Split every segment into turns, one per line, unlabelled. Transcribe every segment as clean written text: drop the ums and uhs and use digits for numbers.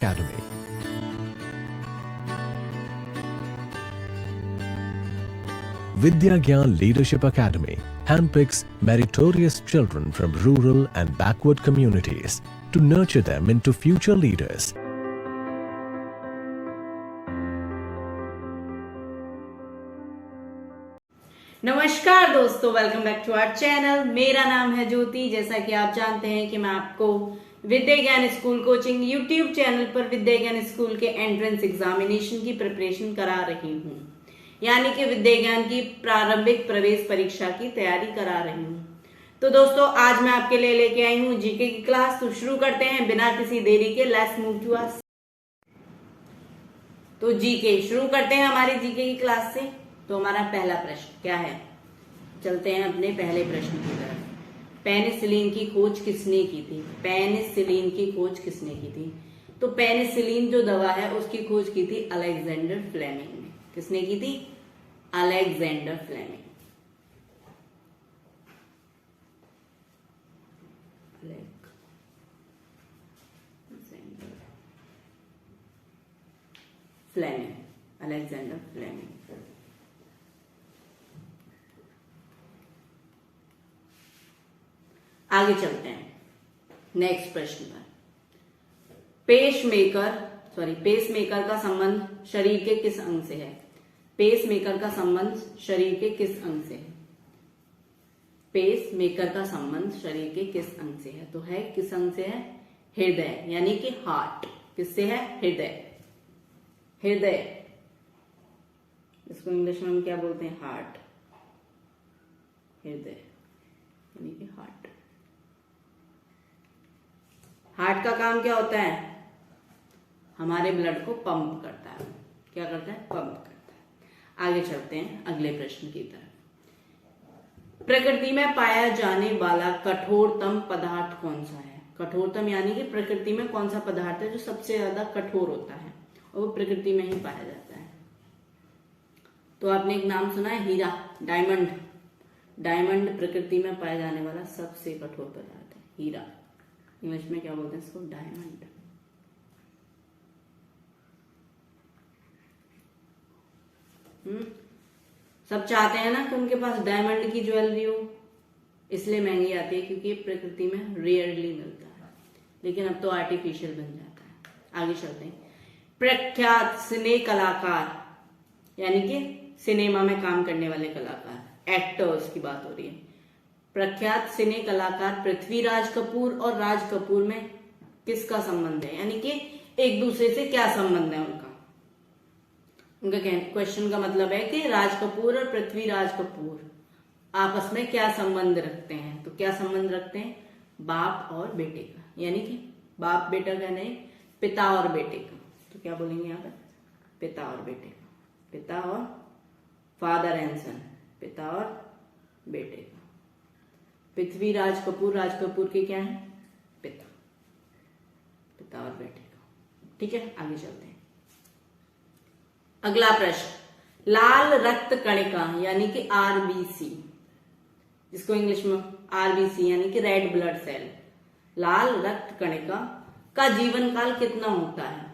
Academy. Vidya Gyan Leadership Academy handpicks meritorious children from rural and backward communities to nurture them into future leaders.
नमस्कार दोस्तों, welcome back to our channel. मेरा नाम है ज्योति। जैसा कि आप जानते हैं कि मैं आपको विद्या ज्ञान स्कूल कोचिंग यूट्यूब चैनल पर विद्या ज्ञान स्कूल के एंट्रेंस एग्जामिनेशन की प्रिपरेशन करा रही हूँ, यानी कि विद्या ज्ञान की प्रारंभिक प्रवेश परीक्षा की तैयारी करा रही हूँ। तो दोस्तों, आज मैं आपके लिए लेके आई हूँ जीके की क्लास। तो शुरू करते हैं बिना किसी देरी के। Let's move to our. तो जीके शुरू करते हैं हमारी जीके की क्लास से। तो हमारा पहला प्रश्न क्या है, चलते हैं अपने पहले प्रश्न की तरफ। पेनिसिलिन की खोज किसने की थी? पेनिसिलिन की खोज किसने की थी? तो पेनिसिलिन जो दवा है उसकी खोज की थी अलेक्जेंडर फ्लेमिंग ने। किसने की थी? Alexander Fleming. Alexander Fleming. आगे चलते हैं नेक्स्ट प्रश्न पर। पेसमेकर का संबंध शरीर के किस अंग से है? पेसमेकर का संबंध शरीर के किस अंग से है? पेसमेकर का संबंध शरीर के किस अंग से है? तो है किस अंग से है? हृदय, यानी कि हार्ट। किससे है? हृदय। हृदय, इसको इंग्लिश में हम क्या बोलते हैं? हार्ट। हृदय यानी कि हार्ट। हार्ट का काम क्या होता है? हमारे ब्लड को पंप करता है। क्या करता है? पंप करता है। आगे चलते हैं अगले प्रश्न की तरफ। प्रकृति में पाया जाने वाला कठोरतम पदार्थ कौन सा है? कठोरतम यानी कि प्रकृति में कौन सा पदार्थ है जो सबसे ज्यादा कठोर होता है और वो प्रकृति में ही पाया जाता है? तो आपने एक नाम सुना है, हीरा, डायमंड। डायमंड प्रकृति में पाया जाने वाला सबसे कठोर पदार्थ है, हीरा। इंग्लिश में क्या बोलते हैं इसको? डायमंड। सब चाहते हैं ना कि उनके पास डायमंड की ज्वेलरी हो, इसलिए महंगी आती है क्योंकि प्रकृति में रेयरली मिलता है, लेकिन अब तो आर्टिफिशियल बन जाता है। आगे चलते हैं। प्रख्यात सिने कलाकार, यानी कि सिनेमा में काम करने वाले कलाकार, एक्टर्स की बात हो रही है। प्रख्यात सिने कलाकार पृथ्वीराज कपूर और राज कपूर में किसका संबंध है? यानी कि एक दूसरे से क्या संबंध है उनका? उनका क्वेश्चन का मतलब है कि राज कपूर और पृथ्वीराज कपूर आपस में क्या संबंध रखते हैं? तो क्या संबंध रखते हैं? बाप और बेटे का, यानी कि बाप बेटा का नहीं, पिता और बेटे का। तो क्या बोलेंगे यहाँ पर? पिता और बेटे का। पिता और फादर एंड सन, पिता और बेटे का। पृथ्वीराज कपूर राज कपूर के क्या है? पिता। पिता और बेटे का। ठीक है, आगे चलते हैं। अगला प्रश्न। लाल रक्त कणिका यानी कि आरबीसी, जिसको इंग्लिश में आरबीसी यानी कि रेड ब्लड सेल, लाल रक्त कणिका का जीवन काल कितना होता है?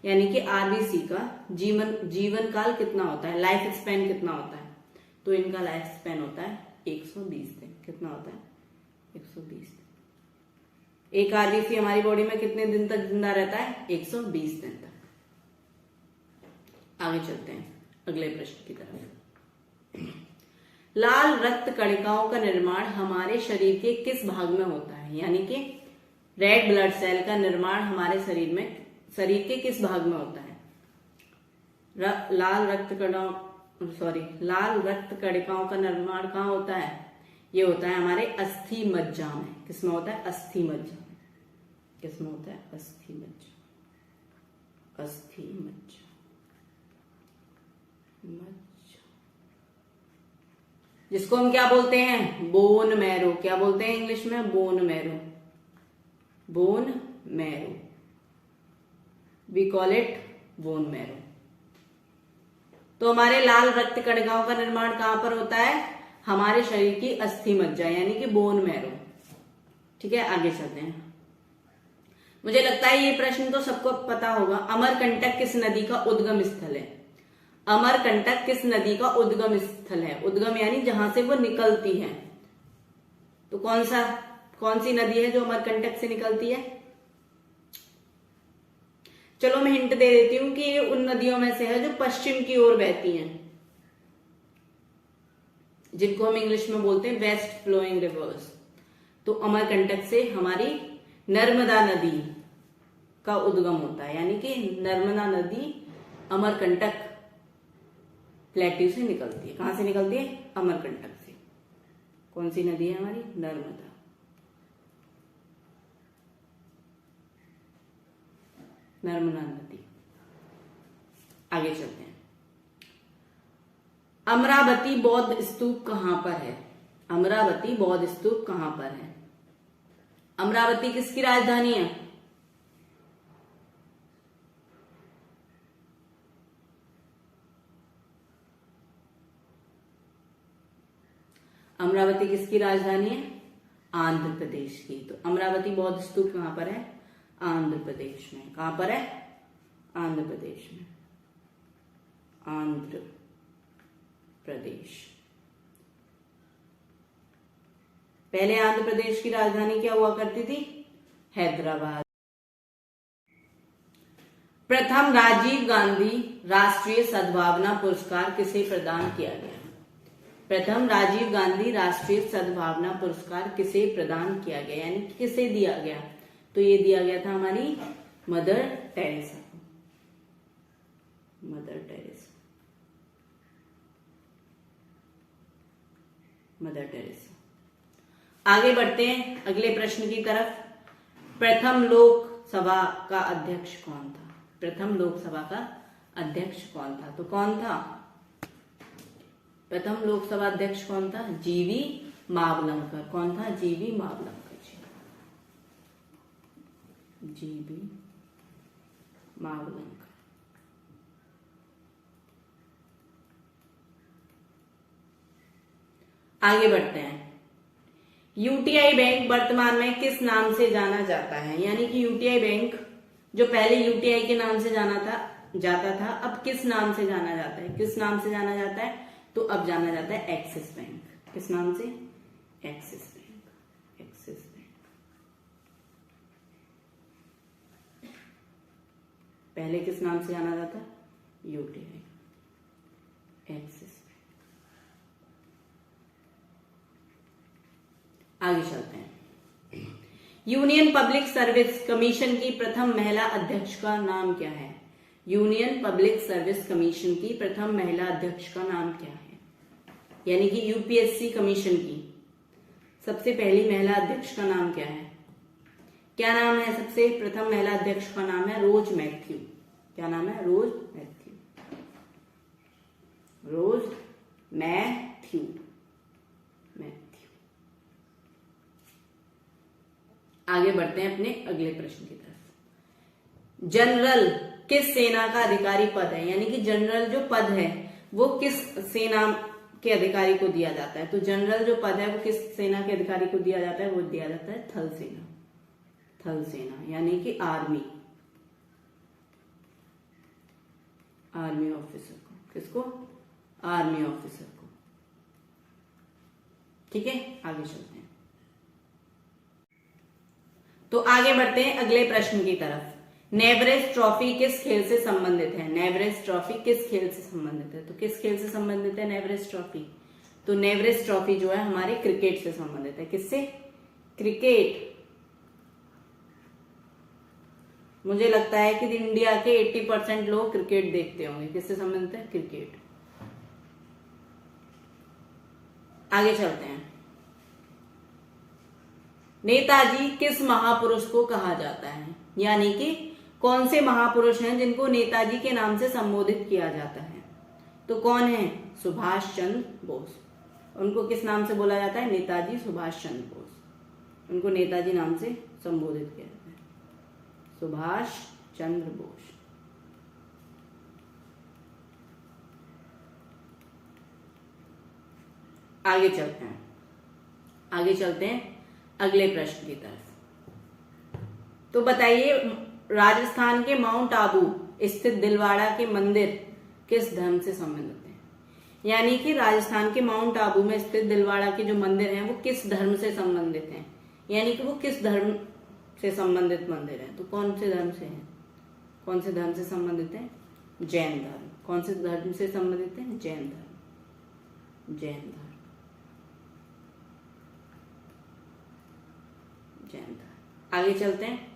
यानी कि आरबीसी का जीवन काल कितना होता है? लाइफ स्पैन कितना होता है? तो इनका लाइफ स्पैन होता है 120 दिन। कितना होता है? 120 दिन। एक आरबीसी हमारी बॉडी में कितने दिन तक जिंदा रहता है? 120 दिन तक। आगे चलते हैं अगले प्रश्न की तरफ। लाल रक्त कणिकाओं का निर्माण हमारे शरीर के किस भाग में होता है? यानी कि रेड ब्लड सेल का निर्माण हमारे शरीर के किस भाग में होता है? लाल रक्त कणिकाओं का निर्माण कहाँ होता है? ये होता है हमारे अस्थि मज्जा में। किसमें होता है? अस्थि मज्जा में। किसमें होता है? अस्थि मज्जा। अस्थि मज्जा, जिसको हम क्या बोलते हैं? Bone marrow. क्या बोलते हैं इंग्लिश में? Bone marrow. Bone marrow, we call it bone marrow. तो हमारे लाल रक्त कणिकाओं का निर्माण कहां पर होता है? हमारे शरीर की अस्थि मज्जा यानी कि बोन मैरो। ठीक है, आगे चलते हैं। मुझे लगता है ये प्रश्न तो सबको पता होगा। अमरकंटक किस नदी का उद्गम स्थल है? अमरकंटक किस नदी का उद्गम स्थल है? उद्गम यानी जहां से वो निकलती है। तो कौन सी नदी है जो अमरकंटक से निकलती है? चलो मैं हिंट दे देती हूं कि ये उन नदियों में से है जो पश्चिम की ओर बहती हैं, जिनको हम इंग्लिश में बोलते हैं वेस्ट फ्लोइंग रिवर्स। तो अमरकंटक से हमारी नर्मदा नदी का उद्गम होता है, यानी कि नर्मदा नदी अमरकंटक प्लेट्यू से निकलती है। कहां से निकलती है? अमरकंटक से। कौन सी नदी है हमारी? नर्मदा। नर्मदा नदी। आगे चलते हैं। अमरावती बौद्ध स्तूप कहां पर है? अमरावती बौद्ध स्तूप कहां पर है? अमरावती किसकी राजधानी है? अमरावती किसकी राजधानी है? आंध्र प्रदेश की। तो अमरावती बौद्ध स्तूप कहां पर है? आंध्र प्रदेश में। कहां पर है? आंध्र प्रदेश में। आंध्र प्रदेश। पहले आंध्र प्रदेश की राजधानी क्या हुआ करती थी? हैदराबाद। प्रथम राजीव गांधी राष्ट्रीय सद्भावना पुरस्कार किसे प्रदान किया गया? प्रथम राजीव गांधी राष्ट्रीय सद्भावना पुरस्कार किसे प्रदान किया गया, यानी किसे दिया गया? तो ये दिया गया था हमारी मदर टेरेसा को। Mother Teresa. Mother Teresa. आगे बढ़ते हैं अगले प्रश्न की तरफ। प्रथम लोकसभा का अध्यक्ष कौन था? प्रथम लोकसभा का अध्यक्ष कौन था? तो कौन था प्रथम लोकसभा अध्यक्ष? कौन था? जीवी मावलंकर। कौन था? जीवी मावलंकर जी। जीवी मावलंकर। आगे बढ़ते हैं। यूटीआई बैंक वर्तमान में किस नाम से जाना जाता है? यानी कि यूटीआई बैंक जो पहले यूटीआई के नाम से जाता था, अब किस नाम से जाना जाता है? किस नाम से जाना जाता है? तो अब जाना जाता है एक्सिस बैंक। किस नाम से? Axis bank. Axis bank. पहले किस नाम से जाना जाता? यूटीआई। Axis bank. आगे चलते हैं। यूनियन पब्लिक सर्विस कमीशन की प्रथम महिला अध्यक्ष का नाम क्या है? यूनियन पब्लिक सर्विस कमीशन की प्रथम महिला अध्यक्ष का नाम क्या है? यानी कि यूपीएससी कमीशन की सबसे पहली महिला अध्यक्ष का नाम क्या है? क्या नाम है? सबसे प्रथम महिला अध्यक्ष का नाम है रोज मैथ्यू। क्या नाम है? रोज मैथ्यू। रोज मैथ्यू। मैथ्यू। आगे बढ़ते हैं अपने अगले प्रश्न की तरफ। जनरल किस सेना का अधिकारी पद है? यानी कि जनरल जो पद है वो किस सेना के अधिकारी को दिया जाता है? तो जनरल जो पद है वो किस सेना के अधिकारी को दिया जाता है? वो दिया जाता है थल सेना। थल सेना यानी कि आर्मी। आर्मी ऑफिसर को। किसको? आर्मी ऑफिसर को। ठीक है, आगे चलते हैं। तो आगे बढ़ते हैं अगले प्रश्न की तरफ। नेवरेज ट्रॉफी किस खेल से संबंधित है? नेवरेज ट्रॉफी किस खेल से संबंधित है? तो किस खेल से संबंधित है नेवरेज ट्रॉफी? तो नेवरेज ट्रॉफी जो है हमारे क्रिकेट से संबंधित है। किससे? क्रिकेट। मुझे लगता है कि इंडिया के 80% लोग क्रिकेट देखते होंगे। किससे संबंधित है? क्रिकेट। आगे चलते हैं। नेताजी किस महापुरुष को कहा जाता है? यानी कि कौन से महापुरुष हैं जिनको नेताजी के नाम से संबोधित किया जाता है? तो कौन है? सुभाष चंद्र बोस। उनको किस नाम से बोला जाता है? नेताजी सुभाष चंद्र बोस। उनको नेताजी नाम से संबोधित किया जाता है, सुभाष चंद्र बोस। आगे चलते हैं। आगे चलते हैं अगले प्रश्न की तरफ। तो बताइए राजस्थान के माउंट आबू स्थित दिलवाड़ा के मंदिर किस धर्म से संबंधित हैं? यानी कि राजस्थान के माउंट आबू में स्थित दिलवाड़ा के जो मंदिर हैं वो किस धर्म से संबंधित हैं, यानी कि वो किस धर्म से संबंधित मंदिर है। तो कौन से धर्म से हैं, कौन से धर्म से संबंधित हैं? जैन धर्म। कौन से धर्म से संबंधित है? जैन धर्म। जैन धर्म, जैन धर्म। आगे चलते हैं।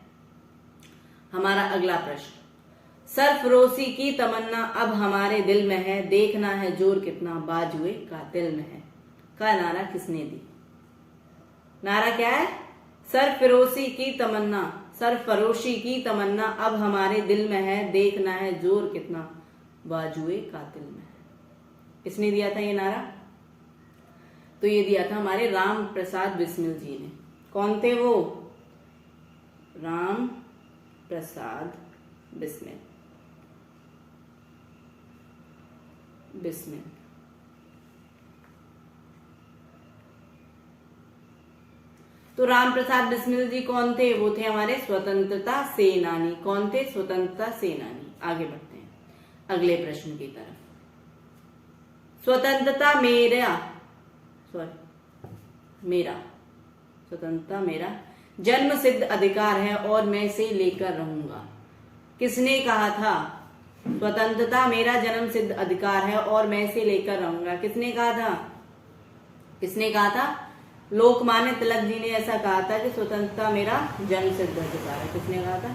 हमारा अगला प्रश्न, सरफरोशी की तमन्ना अब हमारे दिल में है, देखना है जोर कितना बाजुए कातिल में है का नारा किसने दी? नारा क्या है? सरफरोशी की तमन्ना, सरफरोशी की तमन्ना अब हमारे दिल में है, देखना है जोर कितना बाजुए कातिल में है। किसने दिया था ये नारा? तो ये दिया था हमारे राम प्रसाद बिस्मिल जी ने। कौन थे वो? राम प्रसाद बिस्मिल। बिस्मिल। तो राम प्रसाद बिस्मिल जी कौन थे? वो थे हमारे स्वतंत्रता सेनानी। कौन थे? स्वतंत्रता सेनानी। आगे बढ़ते हैं अगले प्रश्न की तरफ। स्वतंत्रता मेरा स्वतंत्रता मेरा जन्म सिद्ध अधिकार है और मैं इसे लेकर रहूंगा। किसने कहा था? स्वतंत्रता मेरा जन्म सिद्ध अधिकार है और मैं इसे लेकर रहूंगा। किसने कहा था? किसने कहा था? लोकमान्य तिलक जी ने ऐसा कहा था कि स्वतंत्रता मेरा जन्म सिद्ध अधिकार है। किसने कहा था?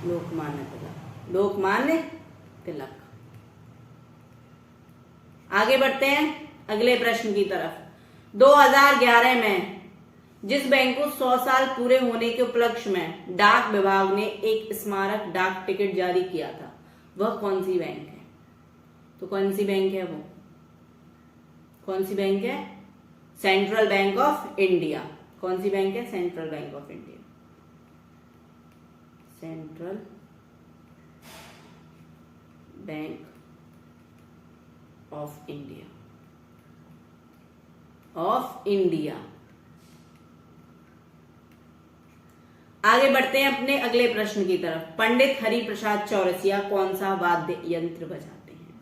लोकमान्य तिलक। लोकमान्य तिलक। आगे बढ़ते हैं अगले प्रश्न की तरफ। 2011 में जिस बैंक को 100 साल पूरे होने के उपलक्ष्य में डाक विभाग ने एक स्मारक डाक टिकट जारी किया था, वह कौन सी बैंक है? तो कौन सी बैंक है वो? कौन सी बैंक है? Central bank of India. कौन सी बैंक है? Central bank of India. Central bank of India. Of India. आगे बढ़ते हैं अपने अगले प्रश्न की तरफ। पंडित हरि प्रसाद चौरसिया कौन सा वाद्य यंत्र बजाते हैं?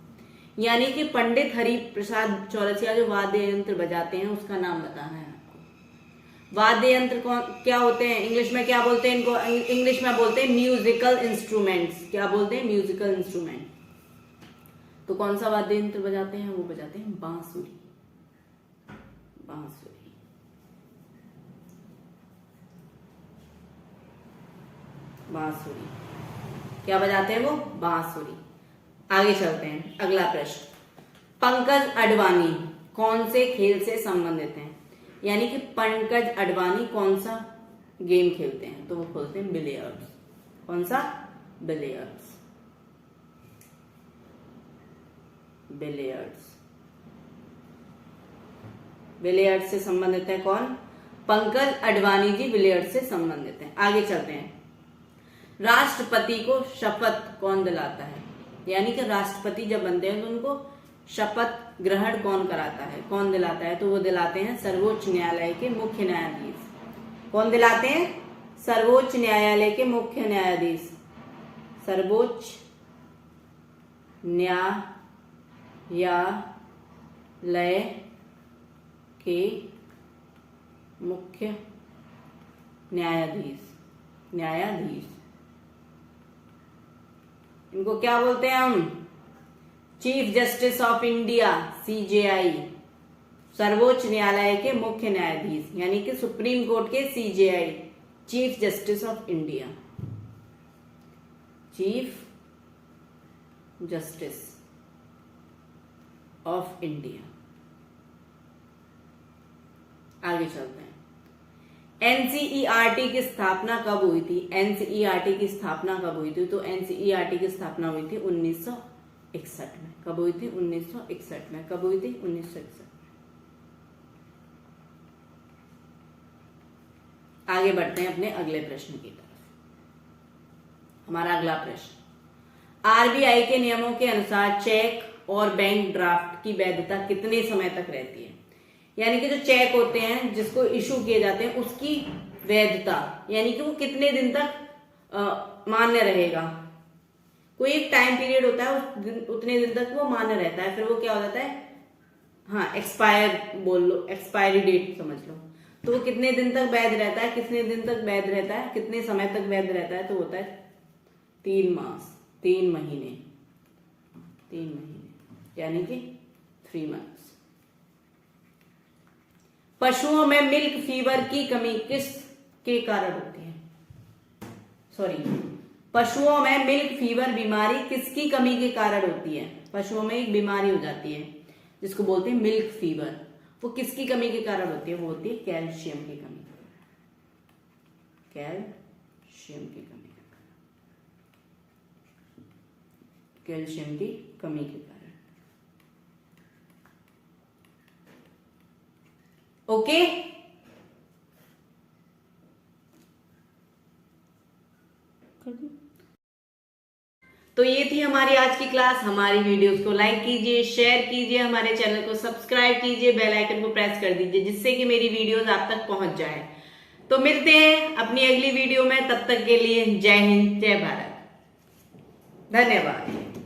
यानी कि पंडित हरि प्रसाद चौरसिया जो वाद्य यंत्र बजाते हैं उसका नाम बताना है आपको। वाद्य यंत्र कौन क्या होते हैं? इंग्लिश में क्या बोलते हैं इनको? इंग्लिश में बोलते हैं म्यूजिकल इंस्ट्रूमेंट्स। क्या बोलते हैं? Musical instrument. तो कौन सा वाद्य यंत्र बजाते हैं? वो बजाते हैं बांसुरी। बांसुरी। बांसुरी। क्या बजाते हैं वो? बांसुरी। आगे चलते हैं अगला प्रश्न। पंकज अडवाणी कौन से खेल से संबंधित हैं? यानी कि पंकज अडवाणी कौन सा गेम खेलते हैं? तो वो खेलते हैं बिलियर्ड्स। कौन सा? बिलियर्ड्स। बिलियर्ड्स। बिलियर्ड्स से संबंधित है कौन? पंकज अडवाणी जी बिलियर्ड्स से संबंधित हैं। आगे चलते हैं। राष्ट्रपति को शपथ कौन दिलाता है? यानी कि राष्ट्रपति जब बनते हैं तो उनको शपथ ग्रहण कौन कराता है? कौन दिलाता है? तो वो दिलाते हैं सर्वोच्च न्यायालय के मुख्य न्यायाधीश। कौन दिलाते हैं? सर्वोच्च न्यायालय के मुख्य न्यायाधीश। सर्वोच्च न्यायालय के मुख्य न्यायाधीश। न्यायाधीश इनको क्या बोलते हैं हम? Chief justice of India, CJI. सर्वोच्च न्यायालय के मुख्य न्यायाधीश यानी कि सुप्रीम कोर्ट के CJI, chief justice of India. Chief justice of India. आगे चलते हैं। एनसीईआरटी की स्थापना कब हुई थी? एनसीईआरटी की स्थापना कब हुई थी? तो एनसीईआरटी की स्थापना हुई थी 1961 में। कब हुई थी? 1961 में। कब हुई थी? 1961 में। आगे बढ़ते हैं अपने अगले प्रश्न की तरफ। हमारा अगला प्रश्न, आरबीआई के नियमों के अनुसार चेक और बैंक ड्राफ्ट की वैधता कितने समय तक रहती है? यानी कि जो चेक होते हैं जिसको इशू किए जाते हैं उसकी वैधता यानी कि वो कितने दिन तक मान्य रहेगा। कोई एक टाइम पीरियड होता है, उतने दिन तक वो मान्य रहता है, फिर वो क्या हो जाता है, हाँ एक्सपायर बोल लो, एक्सपायरी डेट समझ लो। तो वो कितने दिन तक वैध रहता है, कितने दिन तक वैध रहता है, कितने समय तक वैध रहता है, तो होता है 3 मास, 3 महीने, 3 महीने यानी कि 3 मंथ्स। पशुओं में मिल्क फीवर की कमी किस के कारण होती है, सॉरी, पशुओं में मिल्क फीवर बीमारी किसकी कमी के कारण होती है। पशुओं में एक बीमारी हो जाती है जिसको बोलते हैं मिल्क फीवर, वो किसकी कमी के कारण होती है, वो होती है कैल्शियम की कमी, कैल्शियम की कमी, कैल्शियम की कमी के कारण। ओके, तो ये थी हमारी आज की क्लास। हमारी वीडियोस को लाइक कीजिए, शेयर कीजिए, हमारे चैनल को सब्सक्राइब कीजिए, बेल आइकन को प्रेस कर दीजिए जिससे कि मेरी वीडियोस आप तक पहुंच जाए। तो मिलते हैं अपनी अगली वीडियो में, तब तक के लिए जय हिंद, जय भारत, धन्यवाद।